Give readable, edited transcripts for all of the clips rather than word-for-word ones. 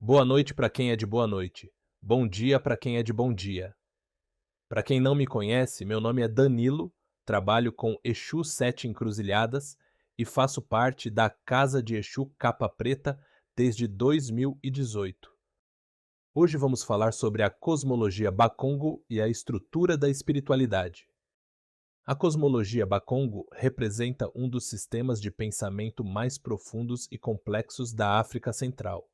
Boa noite para quem é de boa noite. Bom dia para quem é de bom dia. Para quem não me conhece, meu nome é Danilo, trabalho com Exu Sete Encruzilhadas e faço parte da Casa de Exu Capa Preta desde 2018. Hoje vamos falar sobre a cosmologia Bakongo e a estrutura da espiritualidade. A cosmologia Bakongo representa um dos sistemas de pensamento mais profundos e complexos da África Central,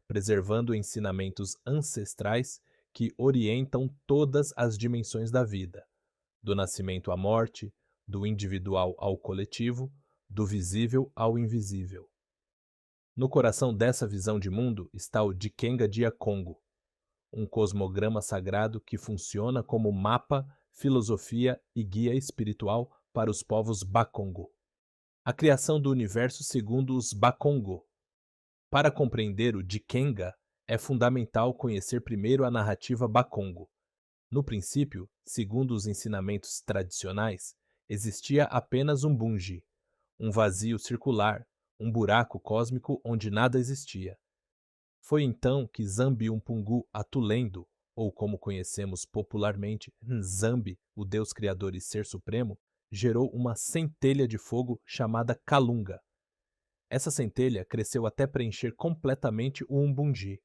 preservando ensinamentos ancestrais que orientam todas as dimensões da vida, do nascimento à morte, do individual ao coletivo, do visível ao invisível. No coração dessa visão de mundo está o Dikenga Dia Kongo, um cosmograma sagrado que funciona como mapa, filosofia e guia espiritual para os povos Bakongo. A criação do universo segundo os Bakongo. Para compreender o Dikenga, é fundamental conhecer primeiro a narrativa Bakongo. No princípio, segundo os ensinamentos tradicionais, existia apenas um bunji, um vazio circular, um buraco cósmico onde nada existia. Foi então que Zambi-Umpungu Atulendo, ou como conhecemos popularmente, Nzambi, o Deus Criador e Ser Supremo, gerou uma centelha de fogo chamada Kalunga. Essa centelha cresceu até preencher completamente o Umbungi.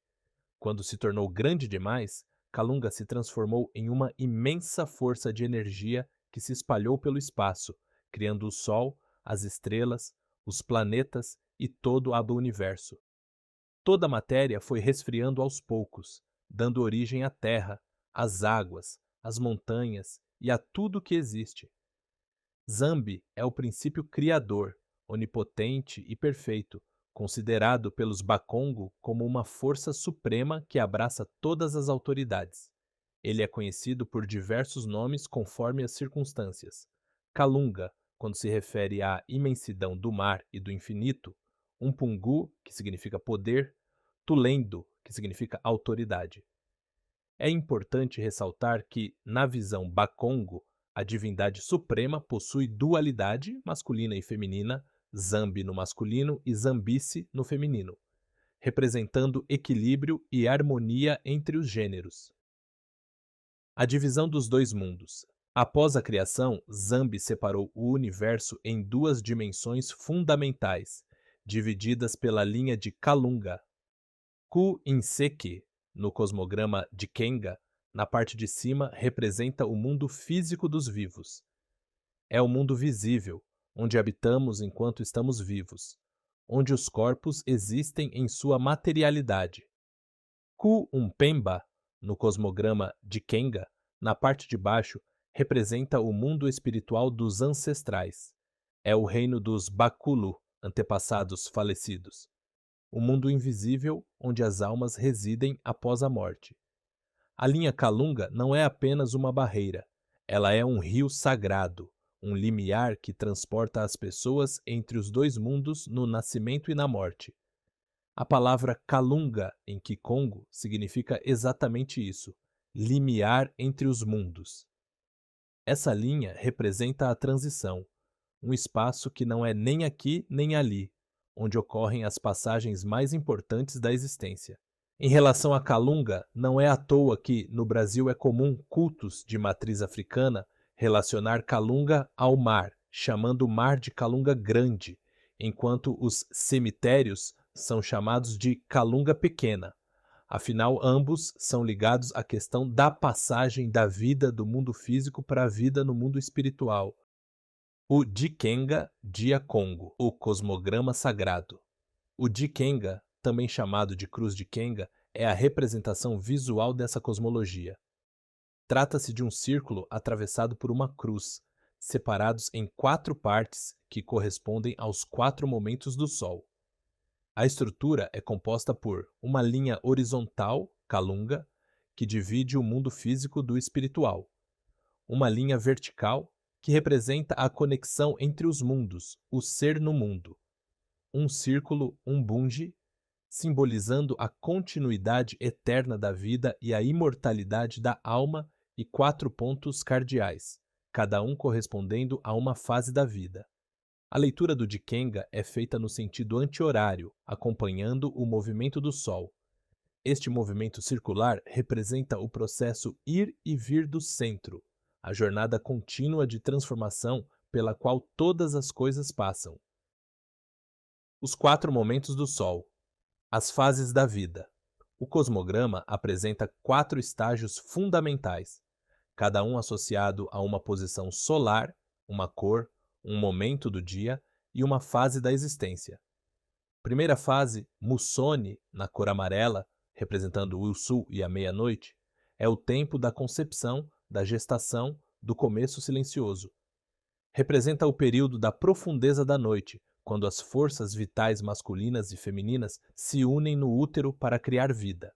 Quando se tornou grande demais, Kalunga se transformou em uma imensa força de energia que se espalhou pelo espaço, criando o Sol, as estrelas, os planetas e todo o universo. Toda a matéria foi resfriando aos poucos, dando origem à Terra, às águas, às montanhas e a tudo que existe. Zambi é o princípio criador, onipotente e perfeito, considerado pelos Bakongo como uma força suprema que abraça todas as autoridades. Ele é conhecido por diversos nomes conforme as circunstâncias. Kalunga, quando se refere à imensidão do mar e do infinito, Umpungu, que significa poder, Tulendo, que significa autoridade. É importante ressaltar que, na visão Bakongo, a divindade suprema possui dualidade masculina e feminina, Zambi no masculino e Zambice no feminino, representando equilíbrio e harmonia entre os gêneros. A divisão dos dois mundos. Após a criação, Zambi separou o universo em duas dimensões fundamentais, divididas pela linha de Kalunga. Ku-Inseki, no cosmograma de Kenga, na parte de cima representa o mundo físico dos vivos. É o mundo visível, onde habitamos enquanto estamos vivos, onde os corpos existem em sua materialidade. Ku-Umpemba, no cosmograma de Kenga, na parte de baixo, representa o mundo espiritual dos ancestrais. É o reino dos Bakulu, antepassados falecidos. O mundo invisível onde as almas residem após a morte. A linha Kalunga não é apenas uma barreira, ela é um rio sagrado, um limiar que transporta as pessoas entre os dois mundos no nascimento e na morte. A palavra Kalunga em Kikongo significa exatamente isso, limiar entre os mundos. Essa linha representa a transição, um espaço que não é nem aqui nem ali, onde ocorrem as passagens mais importantes da existência. Em relação a Kalunga, não é à toa que, no Brasil, é comum cultos de matriz africana relacionar Kalunga ao mar, chamando o mar de Kalunga Grande, enquanto os cemitérios são chamados de Kalunga Pequena. Afinal, ambos são ligados à questão da passagem da vida do mundo físico para a vida no mundo espiritual. O Dikenga Dia Kongo, o cosmograma sagrado. O Dikenga, também chamado de Cruz de Kenga, é a representação visual dessa cosmologia. Trata-se de um círculo atravessado por uma cruz, separados em 4 partes que correspondem aos 4 momentos do Sol. A estrutura é composta por uma linha horizontal, Kalunga, que divide o mundo físico do espiritual, uma linha vertical, que representa a conexão entre os mundos, o ser no mundo, um círculo, um bunji, simbolizando a continuidade eterna da vida e a imortalidade da alma, e 4 pontos cardeais, cada um correspondendo a uma fase da vida. A leitura do Dikenga é feita no sentido anti-horário, acompanhando o movimento do Sol. Este movimento circular representa o processo ir e vir do centro, a jornada contínua de transformação pela qual todas as coisas passam. Os 4 momentos do Sol. As fases da vida. O cosmograma apresenta 4 estágios fundamentais, cada um associado a uma posição solar, uma cor, um momento do dia e uma fase da existência. Primeira fase, Mussone, na cor amarela, representando o sul e a meia-noite, é o tempo da concepção, da gestação, do começo silencioso. Representa o período da profundeza da noite, quando as forças vitais masculinas e femininas se unem no útero para criar vida.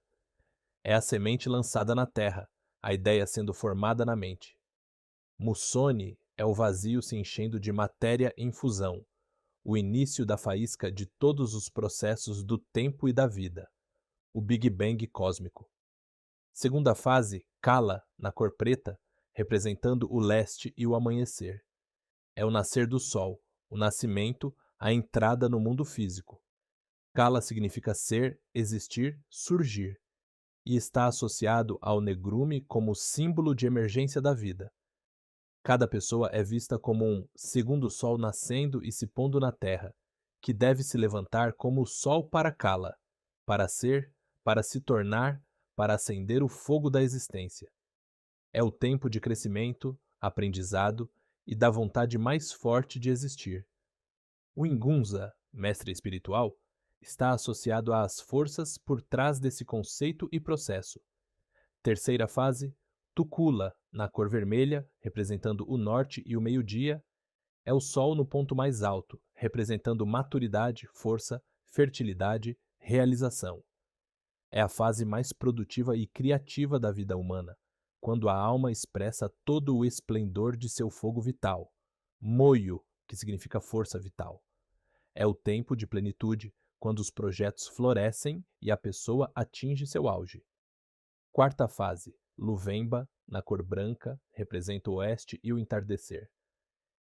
É a semente lançada na terra, a ideia sendo formada na mente. Mussone é o vazio se enchendo de matéria em fusão, o início da faísca de todos os processos do tempo e da vida, o Big Bang cósmico. Segunda fase, Kala, na cor preta, representando o leste e o amanhecer. É o nascer do sol, o nascimento, a entrada no mundo físico. Kala significa ser, existir, surgir, e está associado ao negrume como símbolo de emergência da vida. Cada pessoa é vista como um segundo sol nascendo e se pondo na terra, que deve se levantar como o sol para Kala, para ser, para se tornar, para acender o fogo da existência. É o tempo de crescimento, aprendizado e da vontade mais forte de existir. O Ingunza, mestre espiritual, está associado às forças por trás desse conceito e processo. Terceira fase, Tukula, na cor vermelha, representando o norte e o meio-dia, é o sol no ponto mais alto, representando maturidade, força, fertilidade, realização. É a fase mais produtiva e criativa da vida humana, quando a alma expressa todo o esplendor de seu fogo vital. Moio, que significa força vital. É o tempo de plenitude, quando os projetos florescem e a pessoa atinge seu auge. Quarta fase, Luvemba, na cor branca, representa o oeste e o entardecer.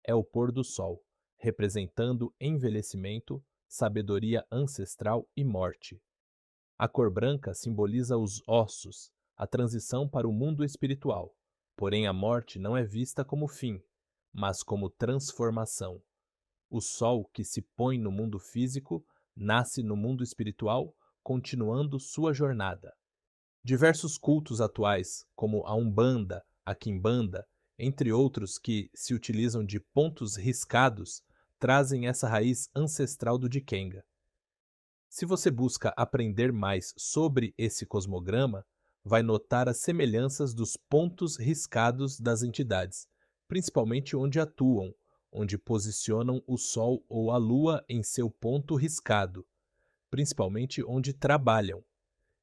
É o pôr do sol, representando envelhecimento, sabedoria ancestral e morte. A cor branca simboliza os ossos, a transição para o mundo espiritual. Porém, a morte não é vista como fim, mas como transformação. O sol que se põe no mundo físico nasce no mundo espiritual, continuando sua jornada. Diversos cultos atuais, como a Umbanda, a Quimbanda, entre outros que se utilizam de pontos riscados, trazem essa raiz ancestral do Dikenga. Se você busca aprender mais sobre esse cosmograma, vai notar as semelhanças dos pontos riscados das entidades, principalmente onde atuam, onde posicionam o Sol ou a Lua em seu ponto riscado, principalmente onde trabalham.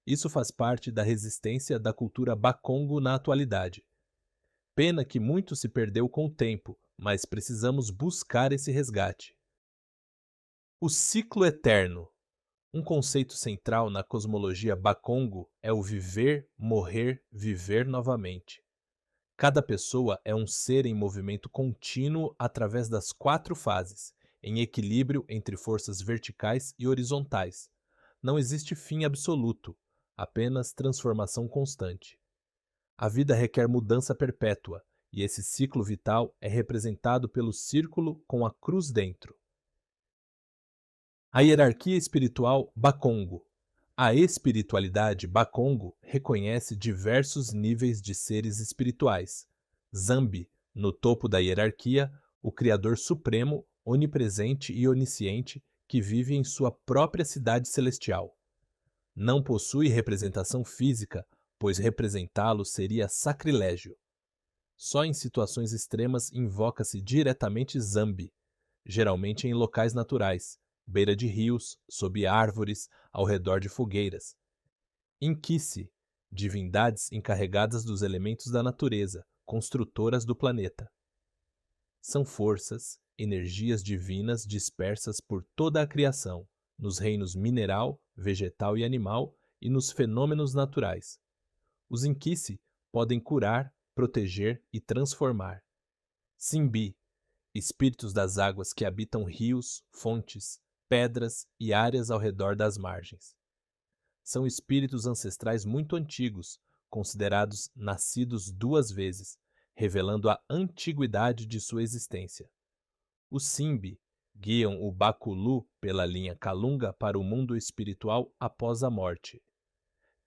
Isso faz parte da resistência da cultura Bakongo na atualidade. Pena que muito se perdeu com o tempo, mas precisamos buscar esse resgate. O ciclo eterno. Um conceito central na cosmologia Bakongo é o viver, morrer, viver novamente. Cada pessoa é um ser em movimento contínuo através das 4 fases, em equilíbrio entre forças verticais e horizontais. Não existe fim absoluto, apenas transformação constante. A vida requer mudança perpétua, e esse ciclo vital é representado pelo círculo com a cruz dentro. A hierarquia espiritual Bakongo. A espiritualidade Bakongo reconhece diversos níveis de seres espirituais. Zambi, no topo da hierarquia, o Criador Supremo, onipresente e onisciente, que vive em sua própria cidade celestial. Não possui representação física, pois representá-lo seria sacrilégio. Só em situações extremas invoca-se diretamente Zambi, geralmente em locais naturais, beira de rios, sob árvores, ao redor de fogueiras. Inquice, divindades encarregadas dos elementos da natureza, construtoras do planeta. São forças, energias divinas dispersas por toda a criação, nos reinos mineral, vegetal e animal e nos fenômenos naturais. Os Inquice podem curar, proteger e transformar. Simbi, espíritos das águas que habitam rios, fontes, pedras e áreas ao redor das margens. São espíritos ancestrais muito antigos, considerados nascidos duas vezes, revelando a antiguidade de sua existência. Os Simbi guiam o Bakulu pela linha Kalunga para o mundo espiritual após a morte.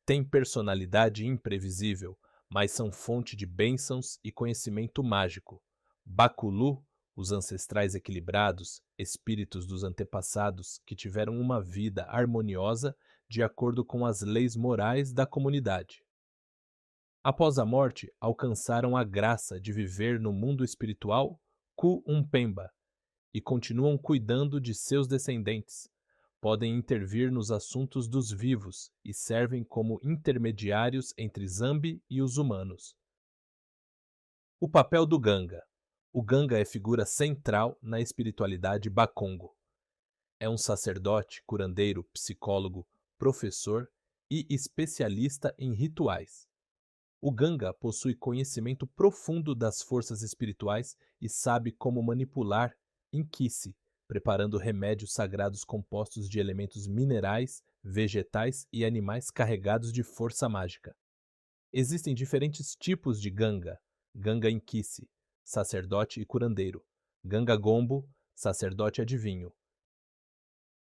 Têm personalidade imprevisível, mas são fonte de bênçãos e conhecimento mágico. Bakulu, os ancestrais equilibrados, espíritos dos antepassados que tiveram uma vida harmoniosa de acordo com as leis morais da comunidade. Após a morte, alcançaram a graça de viver no mundo espiritual Ku-Umpemba e continuam cuidando de seus descendentes. Podem intervir nos assuntos dos vivos e servem como intermediários entre Zambi e os humanos. O papel do Ganga. O Ganga é figura central na espiritualidade Bakongo. É um sacerdote, curandeiro, psicólogo, professor e especialista em rituais. O Ganga possui conhecimento profundo das forças espirituais e sabe como manipular Inkice, preparando remédios sagrados compostos de elementos minerais, vegetais e animais carregados de força mágica. Existem diferentes tipos de Ganga: Ganga Inkice, sacerdote e curandeiro; Ganga Gombo, sacerdote adivinho;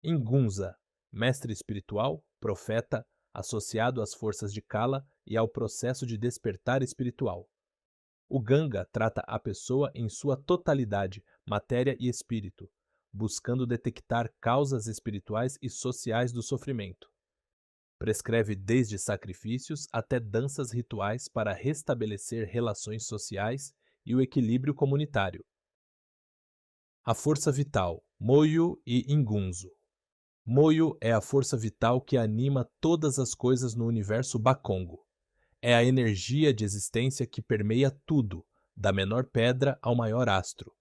Ingunza, mestre espiritual, profeta, associado às forças de Kala e ao processo de despertar espiritual. O Ganga trata a pessoa em sua totalidade, matéria e espírito, buscando detectar causas espirituais e sociais do sofrimento. Prescreve desde sacrifícios até danças rituais para restabelecer relações sociais e o equilíbrio comunitário. A força vital, Moyo e Ingunzo. Moyo é a força vital que anima todas as coisas no universo Bakongo. É a energia de existência que permeia tudo, da menor pedra ao maior astro.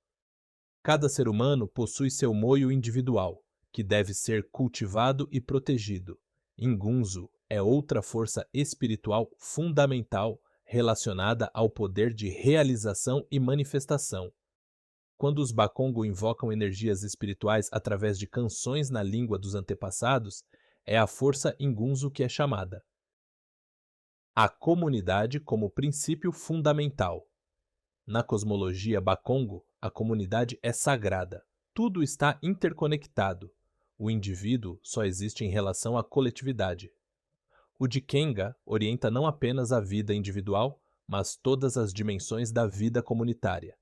Cada ser humano possui seu moio individual, que deve ser cultivado e protegido. Ingunzo é outra força espiritual fundamental relacionada ao poder de realização e manifestação. Quando os Bakongo invocam energias espirituais através de canções na língua dos antepassados, é a força Ingunzo que é chamada. A comunidade como princípio fundamental. Na cosmologia Bakongo, a comunidade é sagrada. Tudo está interconectado. O indivíduo só existe em relação à coletividade. O Dikenga orienta não apenas a vida individual, mas todas as dimensões da vida comunitária.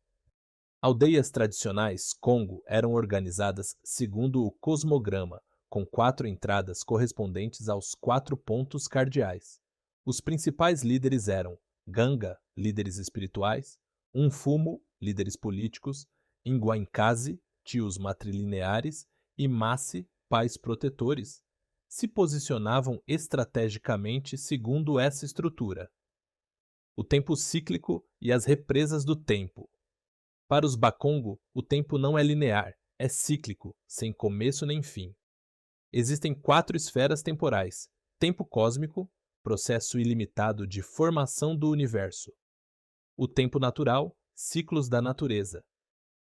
Aldeias tradicionais Kongo eram organizadas segundo o cosmograma, com 4 entradas correspondentes aos 4 pontos cardeais. Os principais líderes eram Ganga, líderes espirituais; Umfumo, líderes políticos; Ingwainkazi, tios matrilineares; e Massi, pais protetores. Se posicionavam estrategicamente segundo essa estrutura. O tempo cíclico e as represas do tempo. Para os Bakongo, o tempo não é linear, é cíclico, sem começo nem fim. Existem 4 esferas temporais: tempo cósmico, processo ilimitado de formação do universo; o tempo natural, ciclos da natureza;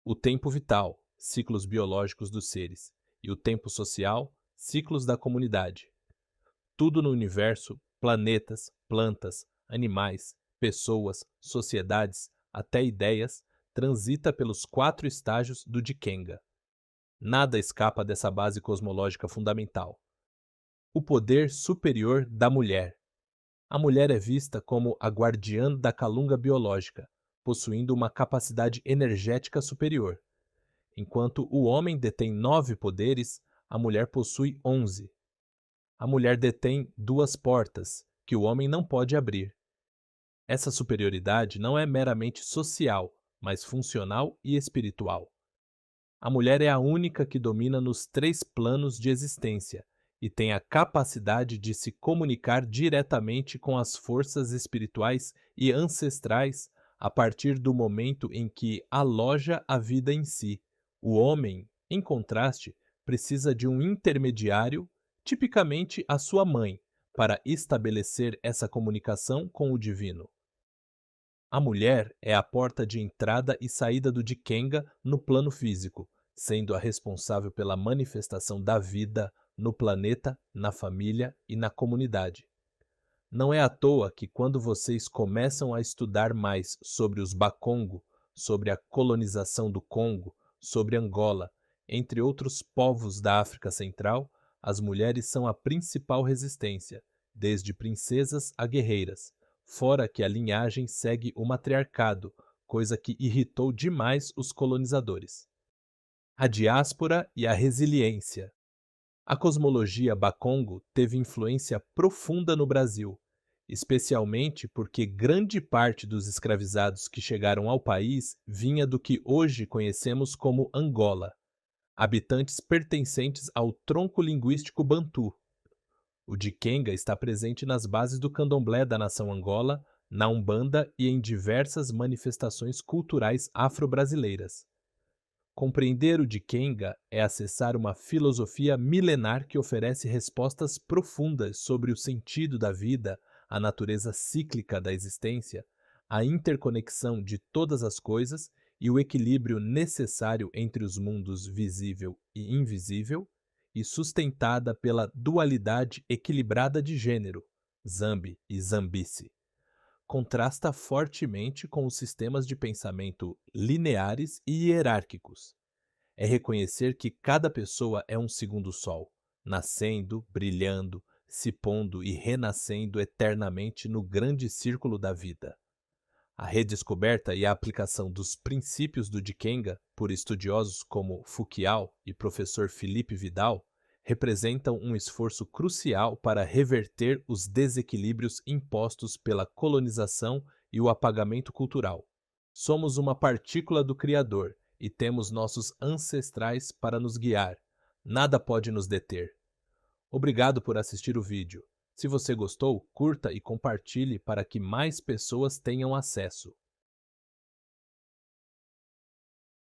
o tempo vital, ciclos biológicos dos seres; e o tempo social, ciclos da comunidade. Tudo no universo, planetas, plantas, animais, pessoas, sociedades, até ideias, transita pelos 4 estágios do Dikenga. Nada escapa dessa base cosmológica fundamental. O poder superior da mulher. A mulher é vista como a guardiã da Kalunga biológica, possuindo uma capacidade energética superior. Enquanto o homem detém 9 poderes, a mulher possui 11. A mulher detém 2 portas, que o homem não pode abrir. Essa superioridade não é meramente social, mas funcional e espiritual. A mulher é a única que domina nos 3 planos de existência e tem a capacidade de se comunicar diretamente com as forças espirituais e ancestrais a partir do momento em que aloja a vida em si. O homem, em contraste, precisa de um intermediário, tipicamente a sua mãe, para estabelecer essa comunicação com o divino. A mulher é a porta de entrada e saída do Dikenga no plano físico, sendo a responsável pela manifestação da vida no planeta, na família e na comunidade. Não é à toa que quando vocês começam a estudar mais sobre os Bakongo, sobre a colonização do Congo, sobre Angola, entre outros povos da África Central, as mulheres são a principal resistência, desde princesas a guerreiras, fora que a linhagem segue o matriarcado, coisa que irritou demais os colonizadores. A diáspora e a resiliência. A cosmologia Bakongo teve influência profunda no Brasil, especialmente porque grande parte dos escravizados que chegaram ao país vinha do que hoje conhecemos como Angola, habitantes pertencentes ao tronco linguístico Bantu. O Dikenga está presente nas bases do candomblé da nação Angola, na Umbanda e em diversas manifestações culturais afro-brasileiras. Compreender o Dikenga é acessar uma filosofia milenar que oferece respostas profundas sobre o sentido da vida, a natureza cíclica da existência, a interconexão de todas as coisas e o equilíbrio necessário entre os mundos visível e invisível, e sustentada pela dualidade equilibrada de gênero, Zambi e Zambice. Contrasta fortemente com os sistemas de pensamento lineares e hierárquicos. É reconhecer que cada pessoa é um segundo sol, nascendo, brilhando, se pondo e renascendo eternamente no grande círculo da vida. A redescoberta e a aplicação dos princípios do Dikenga por estudiosos como Fouquial e professor Felipe Vidal representam um esforço crucial para reverter os desequilíbrios impostos pela colonização e o apagamento cultural. Somos uma partícula do Criador e temos nossos ancestrais para nos guiar. Nada pode nos deter. Obrigado por assistir o vídeo. Se você gostou, curta e compartilhe para que mais pessoas tenham acesso.